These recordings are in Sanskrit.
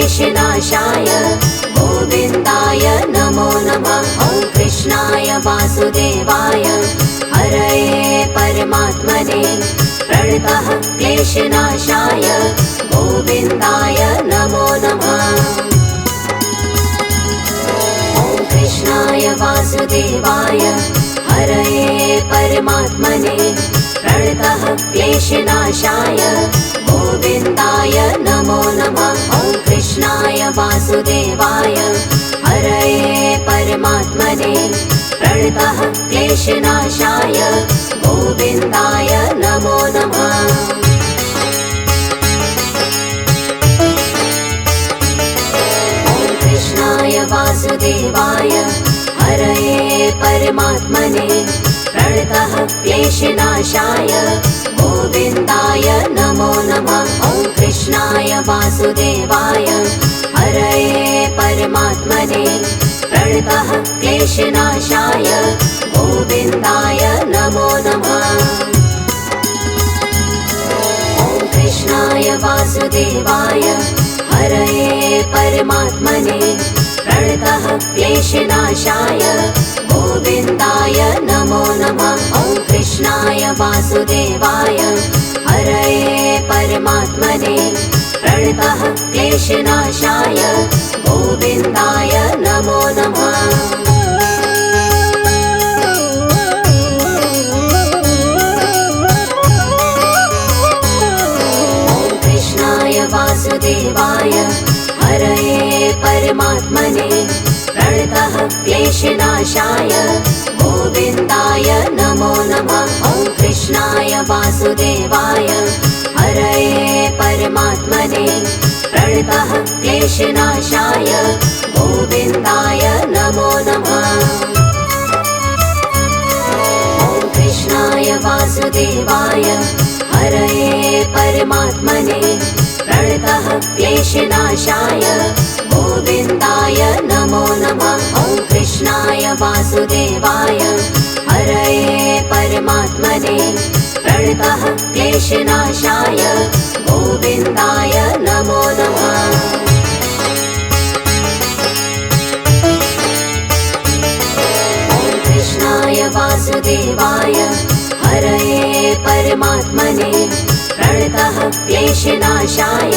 क्लेशनाशाय गोविन्दाय नमो नमः। ॐ कृष्णाय वासुदेवाय हरये परमात्मने प्रणतः क्लेशनाशाय गोविन्दाय नमो नमः। ॐ कृष्णाय वासुदेवाय हरये परमात्मने प्रणतः क्लेशनाशाय गोविन्दाय नमो नमः। ॐ कृष्णाय वासुदेवाय हरये परमात्मने प्रणतः क्लेशनाशाय गोविन्दाय नमो नमः। ॐ कृष्णाय वासुदेवाय हरये परमात्मने प्रणतः क्लेशनाशाय गोविन्दाय नमो नमः। ॐ कृष्णाय वासुदेवाय हरये परमात्मने प्रणतः क्लेशनाशाय गोविन्दाय नमो नमः। ॐ कृष्णाय वासुदेवाय हरये परमात्मने प्रणतः क्लेशनाशाय गोविन्दाय नमो नमः। ॐ कृष्णाय वासुदेवाय हरये परमात्मने प्रणतः क्लेशनाशाय गोविन्दाय नमो नमः। ॐ कृष्णाय वासुदेवाय हरये परमात्मने प्रणतः क्लेशनाशाय गोविन्दाय नमो नमः। ॐ कृष्णाय वासुदेवाय हरये परमात्मने प्रणतः क्लेशनाशाय गोविन्दाय नमो नमः। ॐ कृष्णाय वासुदेवाय हरये परमात्मने प्रणतः क्लेशनाशाय गोविन्दाय नमो नमः। ॐ कृष्णाय वासुदेवाय हरये परमात्मने प्रणतः क्लेशनाशाय गोविन्दाय नमो नमः। ॐ कृष्णाय वासुदेवाय हरये परमात्मने प्रणतः क्लेशनाशाय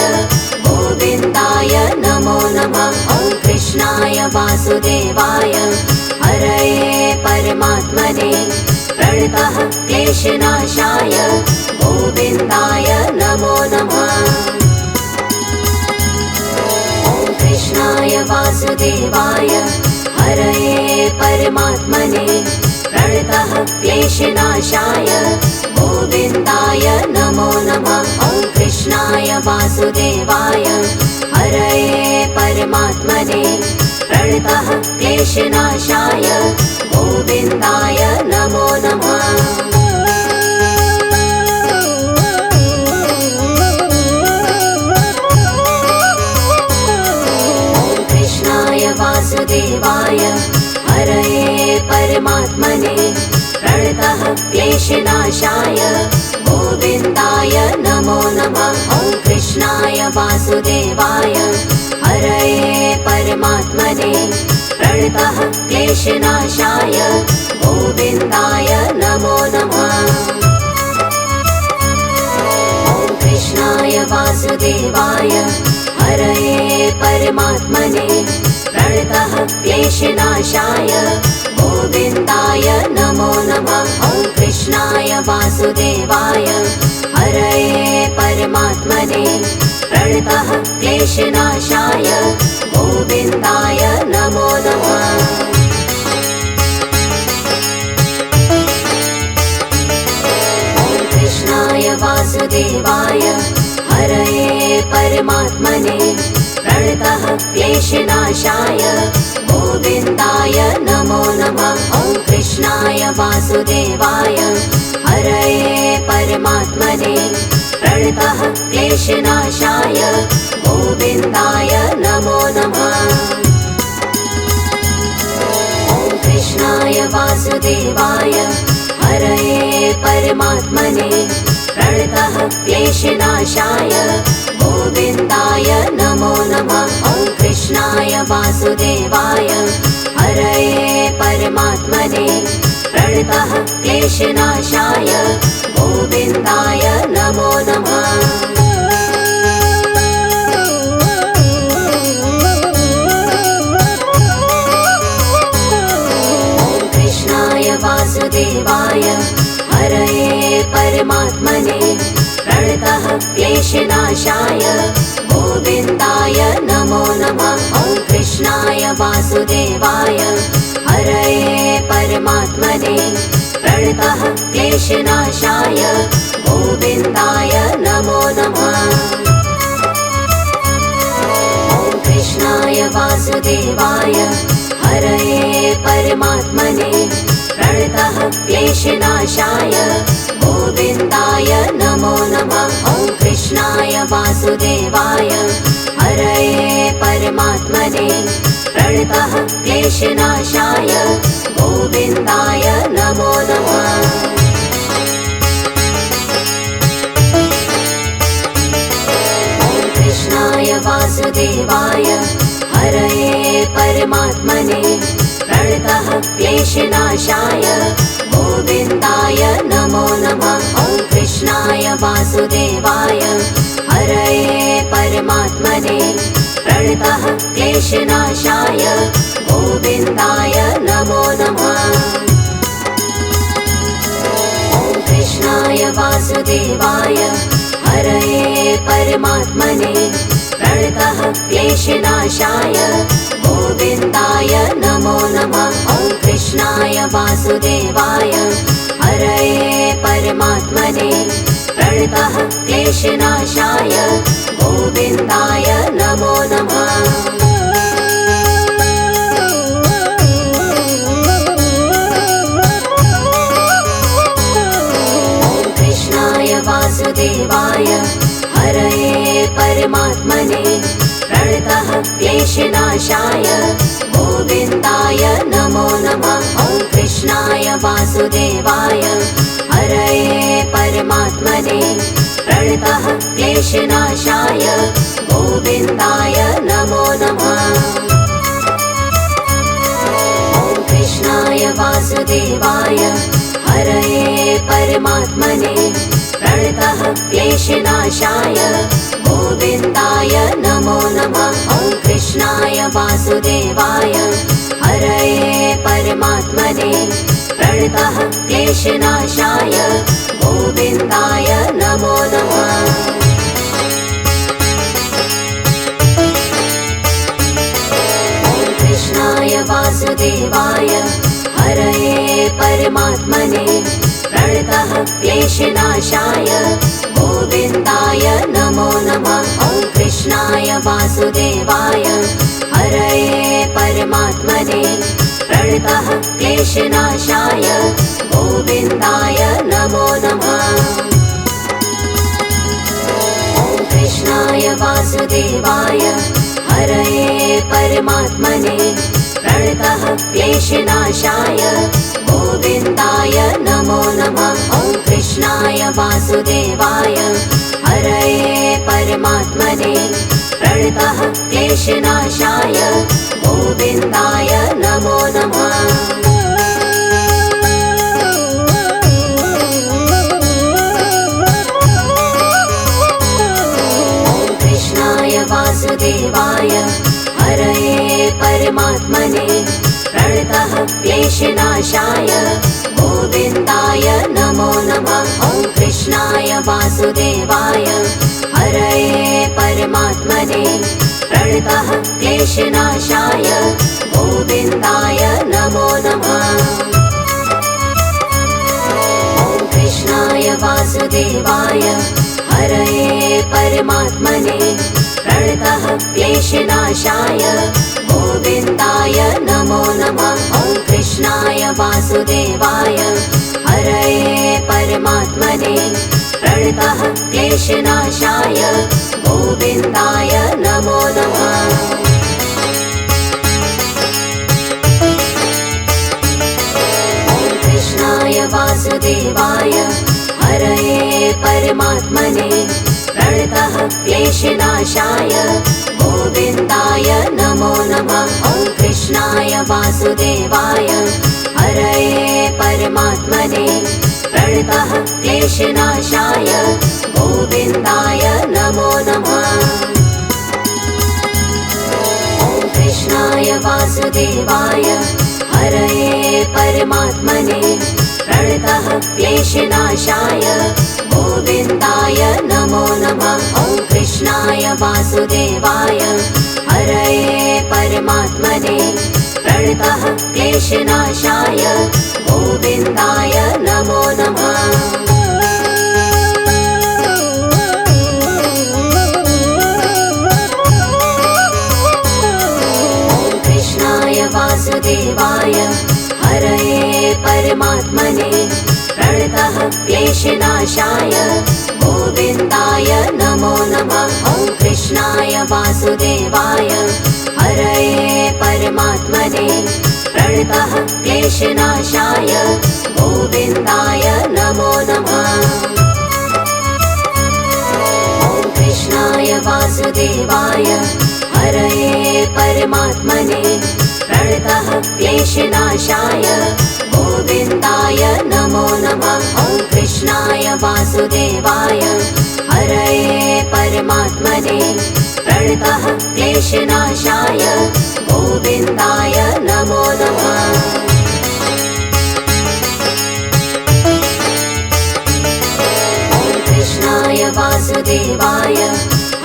गोविन्दाय नमो नमः। ॐ कृष्णाय वासुदेवाय हरये परमात्मने प्रणतः क्लेशनाशाय गोविन्दाय नमो नमः। ॐ कृष्णाय वासुदेवाय हरये परमात्मने प्रणतः क्लेशनाशाय गोविन्दाय नमो नमः। ॐ कृष्णाय वासुदेवाय हरये परमात्मने प्रणतः क्लेशनाशाय गोविन्दाय नमो नमः। ॐ कृष्णाय वासुदेवाय हरये परमात्मने प्रणतः क्लेशनाशाय गोविन्दाय नमो नमः। ॐ कृष्णाय वासुदेवाय हरये परमात्मने प्रणतः क्लेशनाशाय गोविन्दाय नमो नमः। ॐ कृष्णाय वासुदेवाय हरये परमात्मने प्रणतः क्लेशनाशाय गोविन्दाय नमो नमः। ॐ कृष्णाय वासुदेवाय हरये परमात्मने प्रणतः क्लेशनाशाय गोविन्दाय नमो नमः। ॐ कृष्णाय वासुदेवाय हरये परमात्मने प्रणतः क्लेशनाशाय गोविन्दाय नमो नमः। ॐ कृष्णाय वासुदेवाय हरये परमात्मने प्रणतः क्लेशनाशाय गोविन्दाय नमो नमः। ॐ कृष्णाय वासुदेवाय हरये परमात्मने प्रणतः क्लेशनाशाय गोविन्दाय नमो नमः। वासुदेवाय हरये परमात्मने प्रणतः क्लेशनाशाय गोविन्दाय नमो नमः। वासुदेवाय हरये परमात्मने प्रणतः क्लेशनाशाय गोविन्दाय नमो नमः। ॐ कृष्णाय वासुदेवाय हरये परमात्मने प्रणतः क्लेशनाशाय गोविन्दाय नमो नमः। ॐ कृष्णाय वासुदेवाय हरये परमात्मने प्रणतः क्लेशनाशाय गोविन्दाय नमो नमः। ॐ कृष्णाय वासुदेवाय हरये परमात्मने प्रणतः क्लेशनाशाय गोविन्दाय नमो नमः। ॐ कृष्णाय वासुदेवाय हरये परमात्मने प्रणतः क्लेशनाशाय गोविन्दाय नमो नमः। ॐ कृष्णाय वासुदेवाय हरये परमात्मने प्रणतः क्लेशनाशाय गोविन्दाय नमो नमः। ॐ कृष्णाय वासुदेवाय हरये परमात्मने प्रणतः क्लेशनाशाय गोविन्दाय नमो नमः। ॐ कृष्णाय वासुदेवाय हरये परमात्मने प्रणतः क्लेशनाशाय गोविन्दाय नमो नमः। ॐ कृष्णाय वासुदेवाय हरये परमात्मने प्रणतः क्लेशनाशाय गोविन्दाय नमो नमः। ॐ कृष्णाय वासुदेवाय हरये परमात्मने प्रणतः क्लेशनाशाय गोविन्दाय नमो नमः। ॐ कृष्णाय वासुदेवाय हरये परमात्मने प्रणतः क्लेशनाशाय गोविन्दाय नमो नमः। ॐ कृष्णाय वासुदेवाय हरये परमात्मने प्रणतः क्लेशनाशाय गोविन्दाय नमो नमः। ॐ कृष्णाय वासुदेवाय हरये परमात्मने प्रणतः क्लेशनाशाय गोविन्दाय नमो नमः। ॐ कृष्णाय वासुदेवाय हरये परमात्मने प्रणतः क्लेशनाशाय गोविन्दाय नमो नमः। ॐ कृष्णाय वासुदेवाय हरये परमात्मने प्रणतः क्लेशनाशाय गोविन्दाय नमो नमः। ॐ कृष्णाय वासुदेवाय हरये परमात्मने प्रणतः क्लेशनाशाय गोविन्दाय नमो नमः। ॐ कृष्णाय वासुदेवाय हरये परमात्मने प्रणतः क्लेशनाशाय गोविन्दाय नमो नमः। ॐ कृष्णाय वासुदेवाय हरये परमात्मने प्रणतः क्लेशनाशाय गोविन्दाय नमो नमः। ॐ कृष्णाय वासुदेवाय हरये परमात्मने प्रणतः क्लेशनाशाय गोविन्दाय नमो नमः। ॐ कृष्णाय वासुदेवाय हरये परमात्मने प्रणतः क्लेशनाशाय गोविन्दाय नमो नमः। ॐ कृष्णाय वासुदेवाय हरये परमात्मने प्रणतः क्लेशनाशाय गोविन्दाय नमो नमः। ॐ वासुदेवाय हरये परमात्मने प्रणतः क्लेशनाशाय गोविन्दाय नमो नमः। ॐ कृष्णाय वासुदेवाय हरये परमात्मने प्रणतः क्लेशनाशाय गोविन्दाय नमो नमः। ॐ कृष्णाय वासुदेवाय हरये परमात्मने प्रणतः क्लेशनाशाय गोविन्दाय नमो नमः। ॐ कृष्णाय वासुदेवाय हरये परमात्मने प्रणतः क्लेशनाशाय गोविन्दाय नमो नमः। ॐ कृष्णाय वासुदेवाय हरये परमात्मने प्रणतः क्लेशनाशाय गोविन्दाय नमो नमः। ॐ कृष्णाय वासुदेवाय हरये परमात्मने प्रणतः क्लेशनाशाय गोविन्दाय नमो नमः। ॐ कृष्णाय वासुदेवाय हरये परमात्मने प्रणतः क्लेशनाशाय गोविन्दाय नमो नमः। ॐ कृष्णाय वासुदेवाय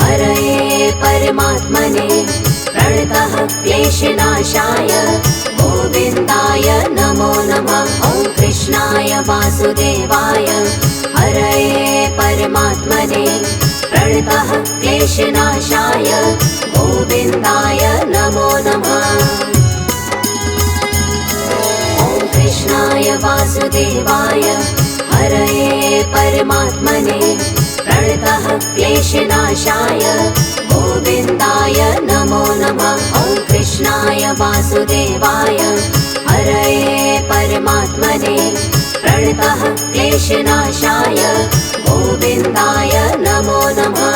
हरये परमात्मने प्रणतः क्लेशनाशाय गोविन्दाय नमो नमः। ॐ कृष्णाय वासुदेवाय हरये परमात्मने प्रणतः क्लेशनाशाय गोविन्दाय नमो नमः। ॐ कृष्णाय वासुदेवाय हरये परमात्मने प्रणतः क्लेशनाशाय गोविन्दाय नमो नमः। ॐ कृष्णाय वासुदेवाय हरये परमात्मने प्रणतः क्लेशनाशाय गोविन्दाय नमो नमः।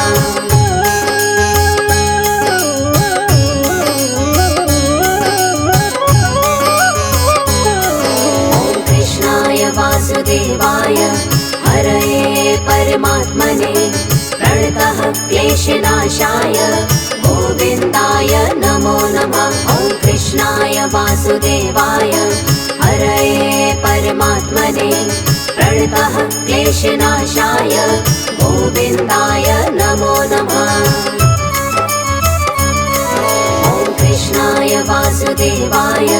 ॐ कृष्णाय वासुदेवाय हरये परमात्मने प्रणतः क्लेशनाशाय गोविन्दाय नमो नमः। ॐ कृष्णाय वासुदेवाय हरये परमात्मने प्रणतः क्लेशनाशाय गोविन्दाय नमो नमः। ॐ कृष्णाय वासुदेवाय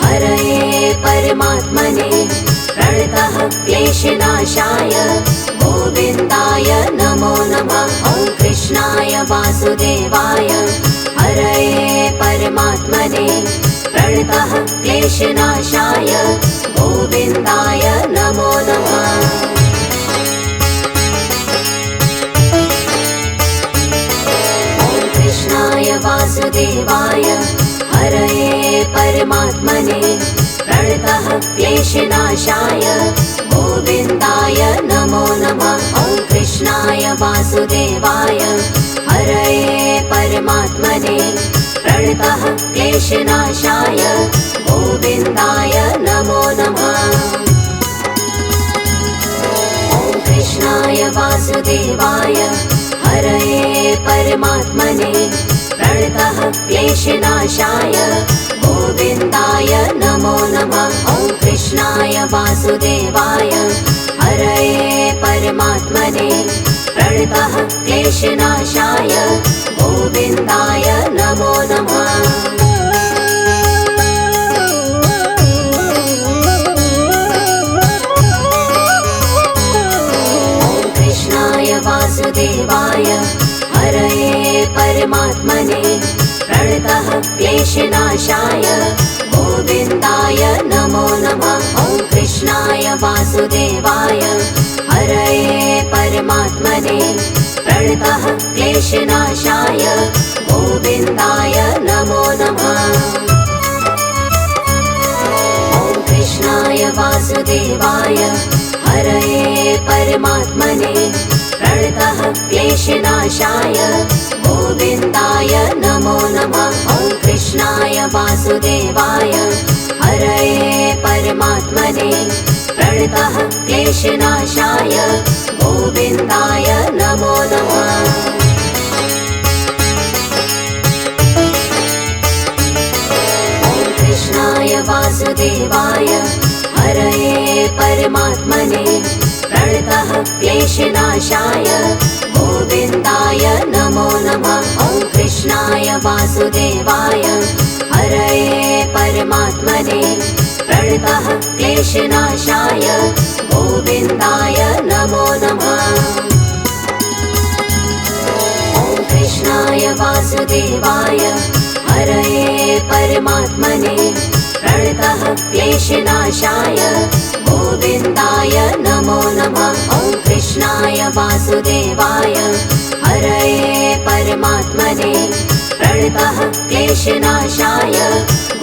हरये परमात्मने प्रणतः क्लेशनाशाय गोविन्दाय नमो नमः। ॐ कृष्णाय वासुदेवाय हरये परमात्मने प्रणतः क्लेशनाशाय गोविन्दाय नमो नमः। ॐ कृष्णाय वासुदेवाय हरये परमात्मने प्रणतः क्लेशनाशाय गोविन्दाय नमो नमः। ॐ कृष्णाय वासुदेवाय हरये परमात्मने प्रणतः क्लेशनाशाय गोविन्दाय नमो नमः। ॐ कृष्णाय वासुदेवाय हरये परमात्मने प्रणतः क्लेशनाशाय गोविन्दाय नमो नमः। ॐ कृष्णाय वासुदेवाय हरये परमात्मने प्रणतः क्लेशनाशाय गोविन्दाय नमो नमः। ॐ कृष्णाय वासुदेवाय हरये परमात्मने प्रणतः क्लेशनाशाय गोविन्दाय नमो नमः। ॐ कृष्णाय वासुदेवाय हरये परमात्मने प्रणतः क्लेशनाशाय गोविन्दाय नमो नमः। ॐ कृष्णाय वासुदेवाय हरये परमात्मने प्रणतः क्लेशनाशाय गोविन्दाय नमो नमः। ॐ कृष्णाय वासुदेवाय हरये परमात्मने प्रणतः क्लेशनाशाय गोविन्दाय नमो नमः। कृष्णाय वासुदेवाय हरये परमात्मने प्रणतः क्लेशनाशाय गोविन्दाय नमो नमः। ॐ कृष्णाय वासुदेवाय हरये परमात्मने प्रणतः क्लेशनाशाय गोविन्दाय नमो नमः। ॐ कृष्णाय वासुदेवाय हरये परमात्मने प्रणतः क्लेशनाशाय गोविन्दाय नमो नमः। ॐ कृष्णाय वासुदेवाय हरये परमात्मने प्रणतः क्लेशनाशाय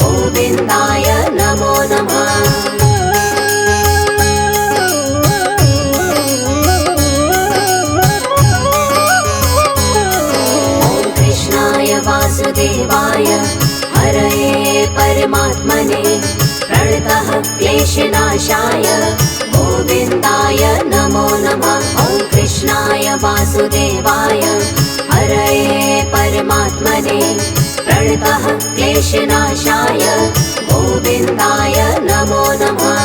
गोविन्दाय नमो नमः। वासुदेवाय हरये परमात्मने प्रणतः क्लेशनाशाय गोविन्दाय नमो नमः। ॐ कृष्णाय वासुदेवाय हरये परमात्मने प्रणतः क्लेशनाशाय गोविन्दाय नमो नमः।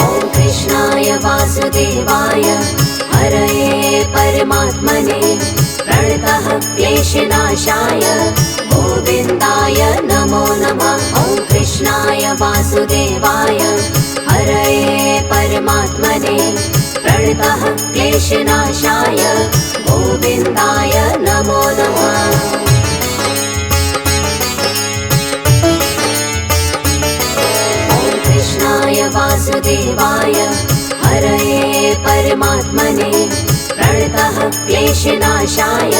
ॐ कृष्णाय वासुदेवाय हरये परमात्मने प्रणतः क्लेशनाशाय गोविन्दाय नमो नमः। ॐ कृष्णाय वासुदेवाय हरये परमात्मने प्रणतः क्लेशनाशाय गोविन्दाय नमो नमः। ॐ कृष्णाय वासुदेवाय हरये परमात्मने प्रणतः क्लेशनाशाय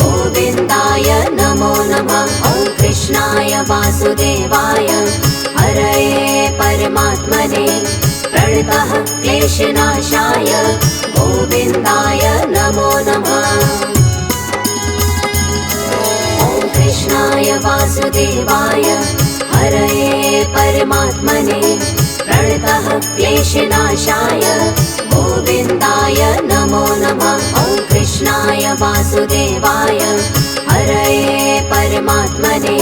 गोविन्दाय नमो नमः। ॐ कृष्णाय वासुदेवाय हरये परमात्मने प्रणतः क्लेशनाशाय गोविन्दाय नमो नमः। ॐ कृष्णाय वासुदेवाय हरये परमात्मने प्रणतः क्लेशनाशाय गोविन्दाय नमो नमः। ॐ कृष्णाय वासुदेवाय हरये परमात्मने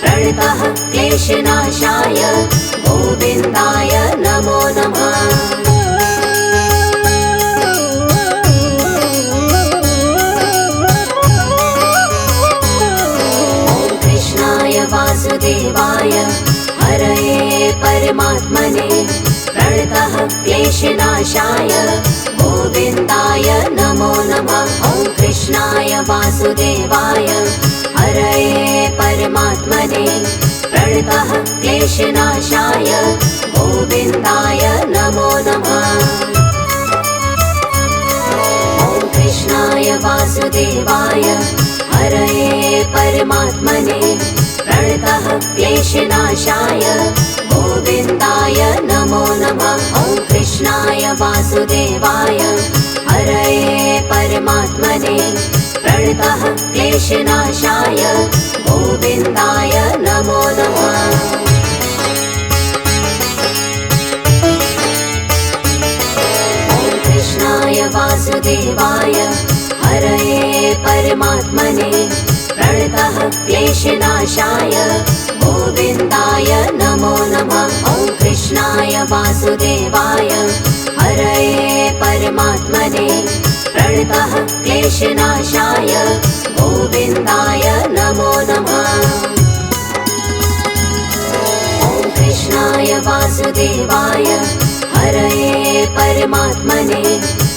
प्रणतः क्लेशनाशाय गोविन्दाय नमो नमः। ॐ कृष्णाय वासुदेवाय हरये परमात्मने प्रणतः क्लेशनाशाय गोविन्दाय नमो नमः। ॐ कृष्णाय वासुदेवाय हरये परमात्मने प्रणतः क्लेशनाशाय गोविन्दाय नमो नमः। ॐ कृष्णाय वासुदेवाय हरये परमात्मने प्रणतः क्लेशनाशाय गोविन्दाय नमो नमः। ॐ कृष्णाय वासुदेवाय हरये परमात्मने प्रणतः क्लेशनाशाय गोविन्दाय नमो नमः। ॐ कृष्णाय वासुदेवाय हरये परमात्मने प्रणतः क्लेशनाशाय गोविन्दाय नमो नमः। ॐ कृष्णाय वासुदेवाय हरये परमात्मने प्रणतः क्लेशनाशाय गोविन्दाय नमो नमः। ॐ कृष्णाय वासुदेवाय हरये परमात्मने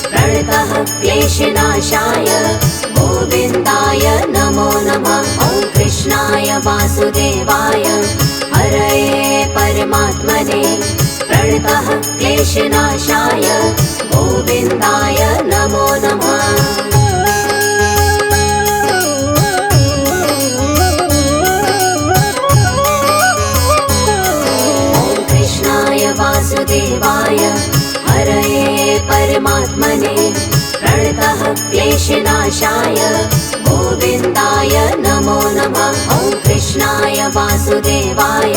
प्रणतः क्लेशनाशाय गोविन्दाय नमो नमः। ॐ कृष्णाय वासुदेवाय हरये परमात्मने प्रणतः क्लेशनाशाय गोविन्दाय नमो नमः। ॐ कृष्णाय वासुदेवाय हरये परमात्मने प्रणतः क्लेशनाशाय गोविन्दाय नमो नमः। कृष्णाय वासुदेवाय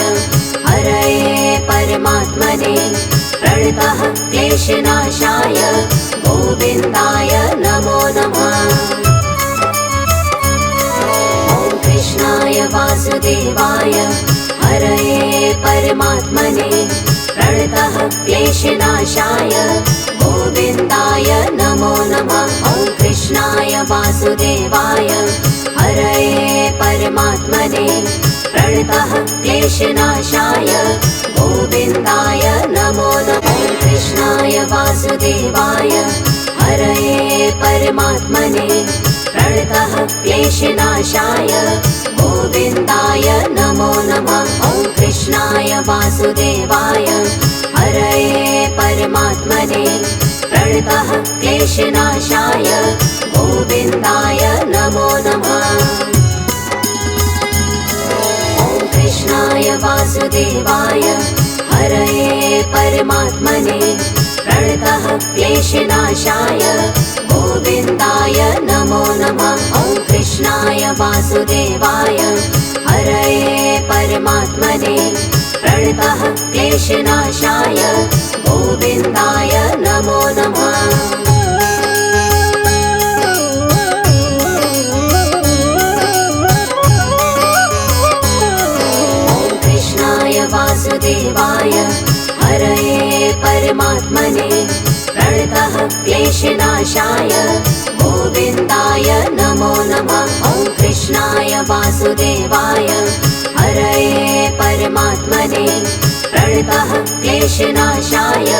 हरये परमात्मने प्रणतः क्लेशनाशाय गोविन्दाय नमो नमः। ॐ कृष्णाय वासुदेवाय हरये परमात्मने प्रणतः क्लेशनाशाय गोविन्दाय नमो नमः। ॐ कृष्णाय वासुदेवाय हरये परमात्मने प्रणतः क्लेशनाशाय गोविन्दाय नमो नमः। ॐ कृष्णाय वासुदेवाय हरये परमात्मने प्रणतः क्लेशनाशाय गोविन्दाय नमो नमः। ॐ कृष्णाय वासुदेवाय हरये परमात्मने प्रणतः क्लेशनाशाय गोविन्दाय नमो नमः। ॐ कृष्णाय वासुदेवाय हरये परमात्मने प्रणतः क्लेशनाशाय गोविन्दाय नमो नमः। ॐ कृष्णाय वासुदेवाय हरये परमात्मने प्रणतः क्लेशनाशाय गोविन्दाय नमो नमः। ॐ कृष्णाय वासुदेवाय हरये परमात्मने प्रणतः क्लेशनाशाय गोविन्दाय नमो नमः। ॐ कृष्णाय वासुदेवाय हरये परमात्मने प्रणतः क्लेशनाशाय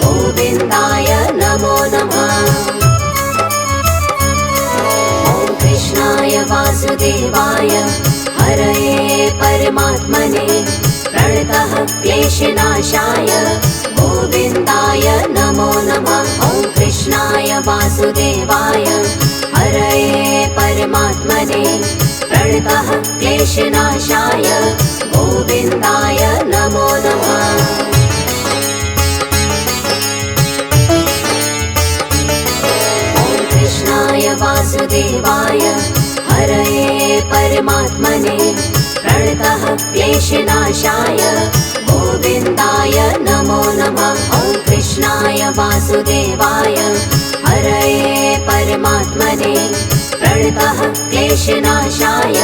गोविन्दाय नमो नमः। ॐ कृष्णाय वासुदेवाय हरये परमात्मने प्रणतः क्लेशनाशाय गोविन्दाय नमो नमः। ॐ कृष्णाय वासुदेवाय हरये परमात्मने प्रणतः क्लेशनाशाय गोविन्दाय नमो नमः। ॐ कृष्णाय वासुदेवाय हरये परमात्मने प्रणतः क्लेशनाशाय गोविन्दाय नमो नमः। ॐ कृष्णाय वासुदेवाय हरये परमात्मने प्रणतः क्लेशनाशाय